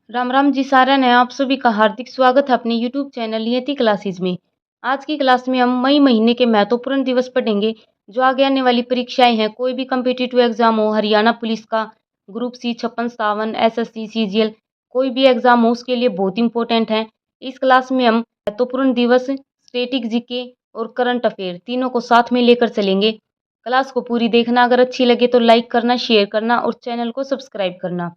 राम राम जी सारन है। आप सभी का हार्दिक स्वागत है अपने यूट्यूब चैनल नियति क्लासेस में। आज की क्लास में हम मई महीने के महत्वपूर्ण दिवस पढ़ेंगे। जो आगे आने वाली परीक्षाएं हैं, कोई भी कम्पिटिटिव एग्जाम हो, हरियाणा पुलिस का, ग्रुप सी 5657, SSC CGL, कोई भी एग्जाम हो उसके लिए बहुत इंपॉर्टेंट है। इस क्लास में हम महत्वपूर्ण दिवस, स्टेटिक जीके और करंट अफेयर तीनों को साथ में लेकर चलेंगे। क्लास को पूरी देखना। अगर अच्छी लगे तो लाइक करना, शेयर करना और चैनल को सब्सक्राइब करना।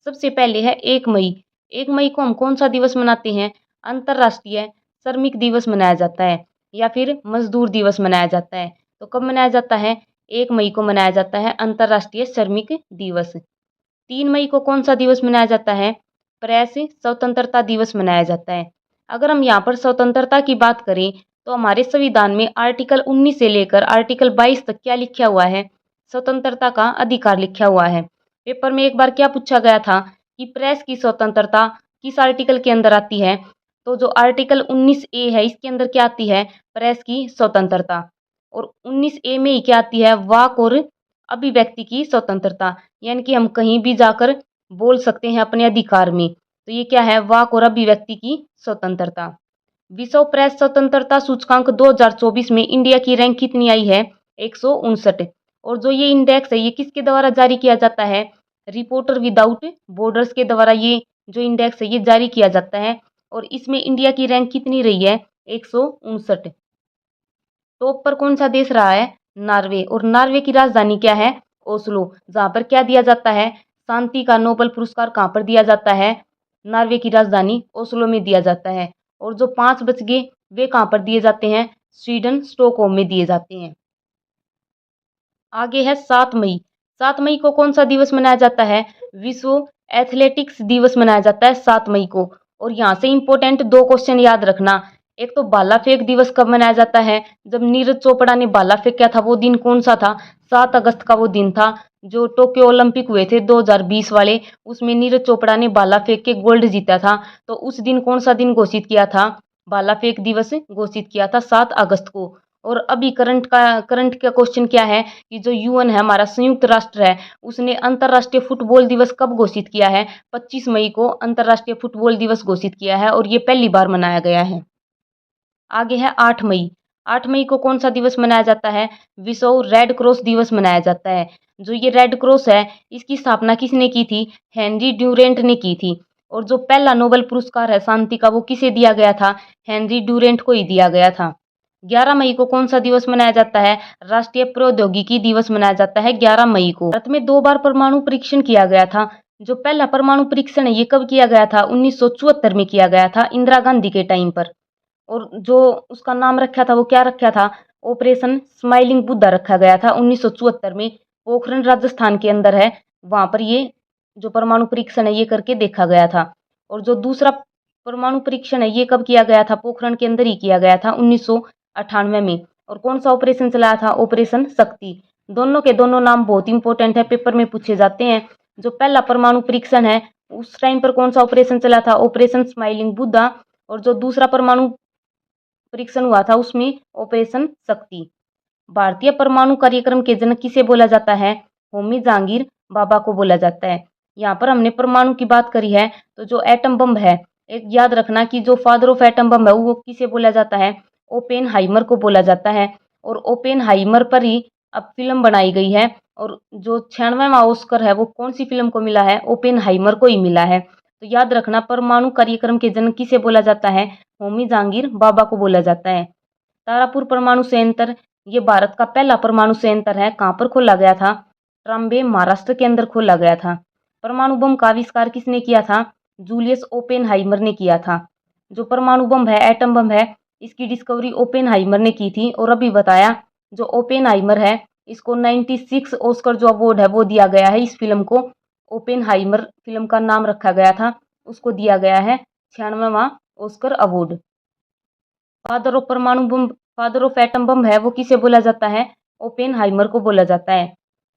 सबसे पहले है 1 मई। 1 मई को हम कौन सा दिवस मनाते हैं? अंतर्राष्ट्रीय श्रमिक दिवस मनाया जाता है या फिर मजदूर दिवस मनाया जाता है। तो कब मनाया जाता है? 1 मई को मनाया जाता है अंतर्राष्ट्रीय श्रमिक दिवस। 3 मई को कौन सा दिवस मनाया जाता है? प्रेस स्वतंत्रता दिवस मनाया जाता है। अगर हम यहाँ पर स्वतंत्रता की बात करें तो हमारे संविधान में आर्टिकल 19 से लेकर आर्टिकल 22 तक क्या लिखा हुआ है? स्वतंत्रता का अधिकार लिखा हुआ है। पेपर में एक बार क्या पूछा गया था कि प्रेस की स्वतंत्रता किस आर्टिकल के अंदर आती है? तो जो आर्टिकल 19A है इसके अंदर क्या आती है? प्रेस की स्वतंत्रता। और 19A में ही क्या आती है? वाक और अभिव्यक्ति की स्वतंत्रता, यानी कि हम कहीं भी जाकर बोल सकते हैं अपने अधिकार में। तो ये क्या है? वाक और अभिव्यक्ति की स्वतंत्रता। विश्व प्रेस स्वतंत्रता सूचकांक 2024 में इंडिया की रैंक कितनी आई है? 159। और जो ये इंडेक्स है ये किसके द्वारा जारी किया जाता है? रिपोर्टर विदाउट बॉर्डर्स के द्वारा ये जो इंडेक्स है ये जारी किया जाता है। और इसमें इंडिया की रैंक कितनी रही है? 159। टॉप पर कौन सा देश रहा है? नॉर्वे। और नॉर्वे की राजधानी क्या है? ओस्लो। जहाँ पर क्या दिया जाता है? शांति का नोबेल पुरस्कार कहाँ पर दिया जाता है? नॉर्वे की राजधानी ओस्लो में दिया जाता है। और जो 5 बच गए वे कहाँ पर दिए जाते हैं? स्वीडन स्टॉकहोम में दिए जाते हैं। आगे है 7 मई। 7 मई को कौन सा दिवस मनाया जाता है? विश्व एथलेटिक्स दिवस मनाया जाता है 7 मई को। और यहाँ से इंपॉर्टेंट 2 क्वेश्चन याद रखना। एक तो भाला फेंक दिवस कब मनाया जाता है? जब नीरज चोपड़ा ने भाला फेंका था वो दिन कौन सा था? 7 अगस्त का वो दिन था। जो टोक्यो ओलंपिक हुए थे 2020 वाले, उसमें नीरज चोपड़ा ने भाला फेंक के गोल्ड जीता था। तो उस दिन कौन सा दिन घोषित किया था? भाला फेंक दिवस घोषित किया था 7 अगस्त को। और अभी करंट का क्वेश्चन क्या है कि जो यूएन है, हमारा संयुक्त राष्ट्र है, उसने अंतर्राष्ट्रीय फुटबॉल दिवस कब घोषित किया है? 25 मई को अंतर्राष्ट्रीय फुटबॉल दिवस घोषित किया है और ये पहली बार मनाया गया है। आगे है 8 मई। 8 मई को कौन सा दिवस मनाया जाता है? विश्व रेड क्रॉस दिवस मनाया जाता है। जो ये रेड क्रॉस है इसकी स्थापना किसने की थी? हेनरी ड्यूरेंट ने की थी। और जो पहला नोबेल पुरस्कार है शांति का वो किसे दिया गया था? हेनरी ड्यूरेंट को ही दिया गया था। 11 मई को कौन सा दिवस मनाया जाता है? राष्ट्रीय प्रौद्योगिकी दिवस मनाया जाता है 11 मई को। भारत में 2 बार परमाणु परीक्षण किया गया था। जो पहला परमाणु परीक्षण है ये कब किया गया था? 1974 में किया गया था, इंदिरा गांधी के टाइम पर। और जो उसका नाम रखा था वो क्या रखा था? ऑपरेशन स्माइलिंग बुद्धा रखा गया था 1974 में। पोखरण राजस्थान के अंदर है, वहां पर ये जो परमाणु परीक्षण है ये करके देखा गया था। और जो दूसरा परमाणु परीक्षण है ये कब किया गया था? पोखरण के अंदर ही किया गया था 1998 में। और कौन सा ऑपरेशन चलाया था? ऑपरेशन शक्ति। दोनों के दोनों नाम बहुत इंपॉर्टेंट है, पेपर में पूछे जाते हैं। जो पहला परमाणु परीक्षण है उस टाइम पर कौन सा ऑपरेशन चला था? Operation smiling Buddha. और जो दूसरा परमाणु परीक्षण हुआ था उसमें ऑपरेशन शक्ति। भारतीय परमाणु कार्यक्रम के जनक किसे बोला जाता है? होमी जहांगीर बाबा को बोला जाता है। यहाँ पर हमने परमाणु की बात करी है तो जो एटम बम है, एक याद रखना कि जो फादर ऑफ एटम बम है वो किसे बोला जाता है? ओपेनहाइमर को बोला जाता है। और ओपेनहाइमर पर ही अब फिल्म बनाई गई है। और जो 96वां ऑस्कर है वो कौन सी फिल्म को मिला है? ओपेनहाइमर को ही मिला है। तो याद रखना परमाणु कार्यक्रम के जनक किसे बोला जाता है? होमी जहांगीर बाबा को बोला जाता है। तारापुर परमाणु संयंत्र ये भारत का पहला परमाणु संयंत्र है। कहाँ पर खोला गया था? ट्राम्बे महाराष्ट्र के अंदर खोला गया था। परमाणु बम का आविष्कार किसने किया था? जूलियस ओपेनहाइमर ने किया था। जो परमाणु बम है, एटम बम है, इसकी डिस्कवरी ओपेनहाइमर ने की थी। और अभी बताया जो ओपेनहाइमर है इसको 96 ऑस्कर जो अवार्ड है वो दिया गया है। इस फिल्म को ओपेनहाइमर फिल्म का नाम रखा गया था, उसको दिया गया है 96वां ऑस्कर अवार्ड। फादर ऑफ परमाणु बम, फादर ऑफ एटम बम है वो किसे बोला जाता है? ओपेनहाइमर को बोला जाता है।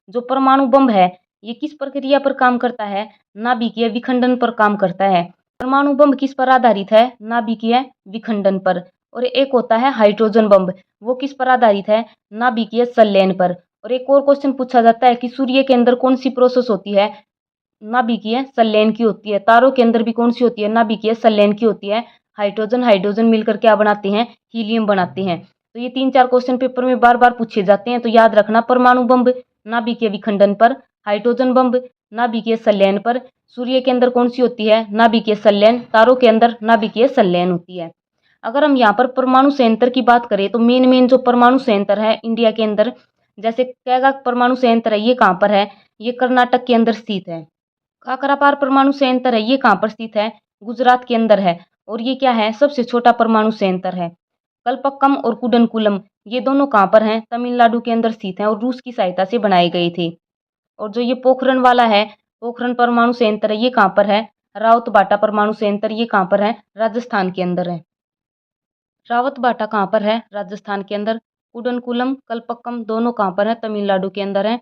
जो परमाणु बम है ये किस प्रक्रिया पर काम करता है? नाभिकीय विखंडन पर काम करता है। परमाणु बम किस पर आधारित है? नाभिकीय विखंडन पर। और एक होता है हाइड्रोजन बम, वो किस पर आधारित है? नाभिकीय संलयन पर। और एक और क्वेश्चन पूछा जाता है कि सूर्य के अंदर कौन सी प्रोसेस होती है? नाभिकीय संलयन की होती है। तारों के अंदर भी कौन सी होती है? नाभिकीय संलयन की होती है। हाइड्रोजन हाइड्रोजन मिलकर क्या बनाते हैं? हीलियम बनाते हैं। तो ये 3-4 क्वेश्चन पेपर में बार बार पूछे जाते हैं, तो याद रखना। परमाणु बम नाभिकीय विखंडन पर, हाइड्रोजन बम नाभिकीय संलयन पर, सूर्य के अंदर कौन सी होती है? नाभिकीय संलयन, तारों के अंदर नाभिकीय संलयन होती है। अगर हम यहाँ पर परमाणु संयंत्र की बात करें तो मेन जो परमाणु संयंत्र है इंडिया के अंदर, जैसे कैगा परमाणु संयंत्र है, ये कहाँ पर है? ये कर्नाटक के अंदर स्थित है। काकरापार परमाणु संयंत्र है, ये कहाँ पर स्थित है? गुजरात के अंदर है। और ये क्या है? सबसे छोटा परमाणु संयंत्र है। कल्पक्कम और कुडनकुलम ये दोनों कहाँ पर हैं? तमिलनाडु के अंदर स्थित हैं और रूस की सहायता से बनाए गए थे। और जो ये पोखरण वाला है, पोखरण परमाणु संयंत्र है, ये कहाँ पर है? रावतबाटा परमाणु संयंत्र, ये कहाँ पर है? राजस्थान के अंदर है। रावतबाटा कहाँ पर है? राजस्थान के अंदर। कुडनकुलम कल्पक्कम दोनों कहाँ पर है? तमिलनाडु के अंदर है।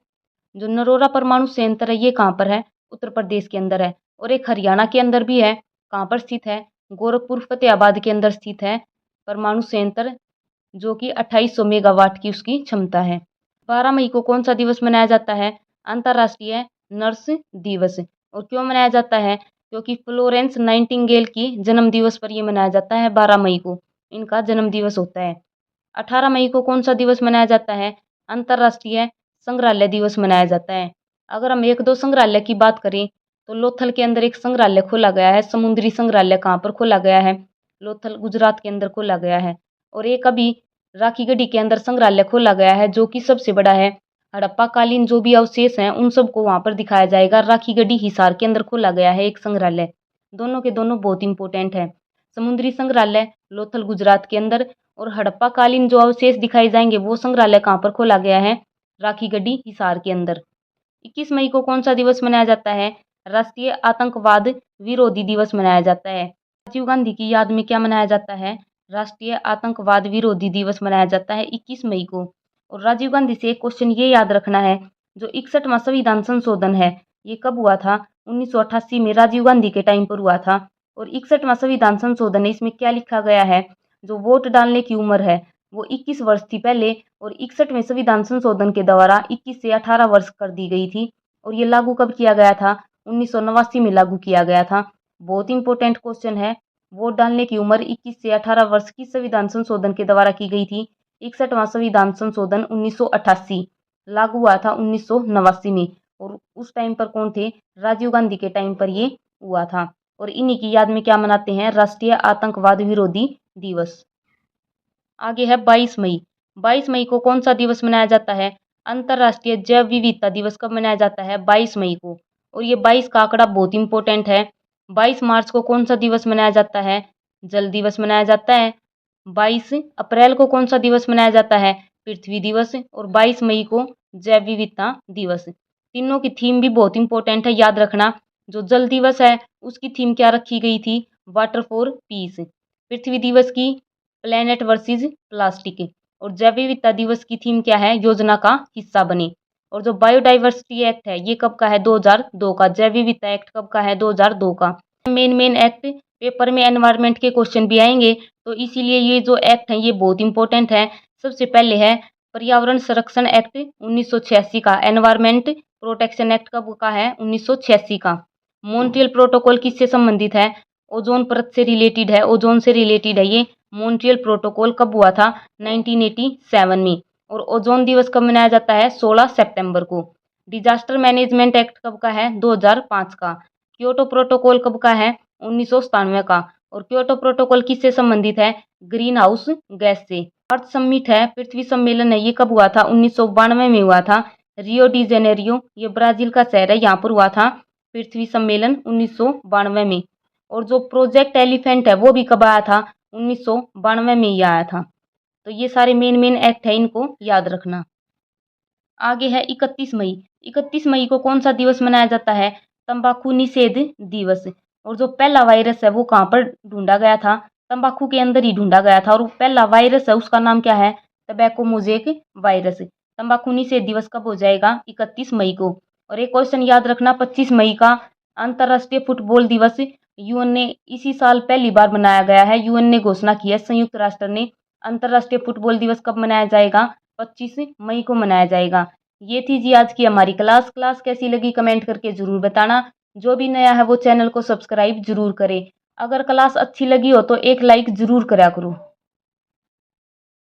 जो नरोरा परमाणु संयंत्र है, ये कहाँ पर है? उत्तर प्रदेश के अंदर है। और एक हरियाणा के अंदर भी है। कहाँ पर स्थित है? गोरखपुर फतेहाबाद के अंदर स्थित है परमाणु संयंत्र, जो कि 2800 मेगावाट की उसकी क्षमता है। 12 मई को कौन सा दिवस मनाया जाता है? अंतर्राष्ट्रीय नर्स दिवस। और क्यों मनाया जाता है? क्योंकि फ्लोरेंस नाइटिंगेल की जन्म दिवस पर यह मनाया जाता है। 12 मई को इनका जन्म दिवस होता है। 18 मई को कौन सा दिवस मनाया जाता है? अंतर्राष्ट्रीय संग्रहालय दिवस मनाया जाता है। अगर हम एक दो संग्रहालय की बात करें तो लोथल के अंदर एक संग्रहालय खोला गया है। समुद्री संग्रहालय कहाँ पर खोला गया है? लोथल गुजरात के अंदर खोला गया है। और एक अभी राखीगढ़ी के अंदर संग्रहालय खोला गया है, जो कि सबसे बड़ा है। हड़प्पा कालीन जो भी अवशेष हैं उन सबको वहां पर दिखाया जाएगा। राखीगढ़ी हिसार के अंदर खोला गया है एक संग्रहालय। दोनों के दोनों बहुत इंपॉर्टेंट है। समुद्री संग्रहालय लोथल गुजरात के अंदर, और हड़प्पा कालीन जो अवशेष दिखाए जाएंगे वो संग्रहालय कहाँ पर खोला गया है? राखीगढ़ी हिसार के अंदर। 21 मई को कौन सा दिवस मनाया जाता है? राष्ट्रीय आतंकवाद विरोधी दिवस मनाया जाता है। राजीव गांधी की याद में क्या मनाया जाता है? राष्ट्रीय आतंकवाद विरोधी दिवस मनाया जाता है 21 मई को। और राजीव गांधी से एक क्वेश्चन ये याद रखना है, जो 61वां संविधान संशोधन है ये कब हुआ था? 1988 में राजीव गांधी के टाइम पर हुआ था। और 61वां संविधान संशोधन है, इसमें क्या लिखा गया है? जो वोट डालने की उम्र है वो 21 वर्ष थी पहले, और 61वें संविधान संशोधन के द्वारा 21 से 18 वर्ष कर दी गई थी। और ये लागू कब किया गया था? 1989 में लागू किया गया था। बहुत इंपॉर्टेंट क्वेश्चन है। वोट डालने की उम्र 21 से 18 वर्ष की संविधान संशोधन के द्वारा की गई थी। 61वां संविधान संशोधन 1988 लागू हुआ था 1989 में। और उस टाइम पर कौन थे? राजीव गांधी के टाइम पर ये हुआ था। और इन्हीं की याद में क्या मनाते हैं? राष्ट्रीय आतंकवाद विरोधी दिवस। आगे है 22 मई। 22 मई को कौन सा दिवस मनाया जाता है? अंतर्राष्ट्रीय जैव विविधता दिवस कब मनाया जाता है? 22 मई को। और ये 22 का आंकड़ा बहुत इंपॉर्टेंट है। 22 मार्च को कौन सा दिवस मनाया जाता है? जल दिवस मनाया जाता है। 22 अप्रैल को कौन सा दिवस मनाया जाता है? पृथ्वी दिवस। और 22 मई को जैव विविधता दिवस। तीनों की थीम भी बहुत इंपॉर्टेंट है, याद रखना। जो जल दिवस है उसकी थीम क्या रखी गई थी? Water for piece. पृथ्वी दिवस की प्लेनेट वर्सेस प्लास्टिक। और जैव विविधता दिवस की थीम क्या है? योजना का हिस्सा बने। और जो बायोडाइवर्सिटी एक्ट है ये कब का है? 2002 का। जैव विविधता एक्ट कब का है? 2002 का। मेन एक्ट पेपर में एनवायरनमेंट के क्वेश्चन भी आएंगे, तो इसीलिए ये जो एक्ट है ये बहुत इंपॉर्टेंट है। सबसे पहले है पर्यावरण संरक्षण एक्ट 1986 का। एनवायरनमेंट प्रोटेक्शन एक्ट कब का है? 1986 का। मॉन्ट्रियल प्रोटोकॉल किससे संबंधित है? ओजोन परत से रिलेटेड है। ओजोन से रिलेटेड है ये। मॉन्ट्रियल प्रोटोकॉल कब हुआ था? 1987 में। और ओजोन दिवस कब मनाया जाता है? 16 सितंबर को। डिजास्टर मैनेजमेंट एक्ट कब का है? 2005 का। क्योटो प्रोटोकॉल कब का है? 1997 का। और क्योटो प्रोटोकॉल किससे संबंधित है? ग्रीन हाउस गैस से। अर्थ समिट है, पृथ्वी सम्मेलन है, ये कब हुआ था? 1992 में हुआ था। रियो डी जेनेरियो ये ब्राजील का शहर है, यहाँ पर हुआ था पृथ्वी सम्मेलन 1992 में। और जो प्रोजेक्ट एलिफेंट है वो भी कब आया था? 1992 में ही आया था। तो ये सारे मेन एक्ट है, इनको याद रखना। आगे है 31 मई। 31 मई को कौन सा दिवस मनाया जाता है? तंबाकू निषेध दिवस। और जो पहला वायरस है वो कहाँ पर ढूंढा गया था? तंबाकू के अंदर ही ढूंढा गया था। और पहला वायरस है उसका नाम क्या है? Tobacco mosaic virus. तंबाकू निषेध दिवस कब हो जाएगा? 31 मई को। और एक क्वेश्चन याद रखना, 25 मई का अंतर्राष्ट्रीय फुटबॉल दिवस यूएन ने इसी साल पहली बार मनाया गया है। यूएन ने घोषणा की है, संयुक्त राष्ट्र ने। अंतर्राष्ट्रीय फुटबॉल दिवस कब मनाया जाएगा? 25 मई को मनाया जाएगा। ये थी जी आज की हमारी क्लास। कैसी लगी कमेंट करके जरूर बताना। जो भी नया है वो चैनल को सब्सक्राइब जरूर करे। अगर क्लास अच्छी लगी हो तो एक लाइक जरूर करा करो।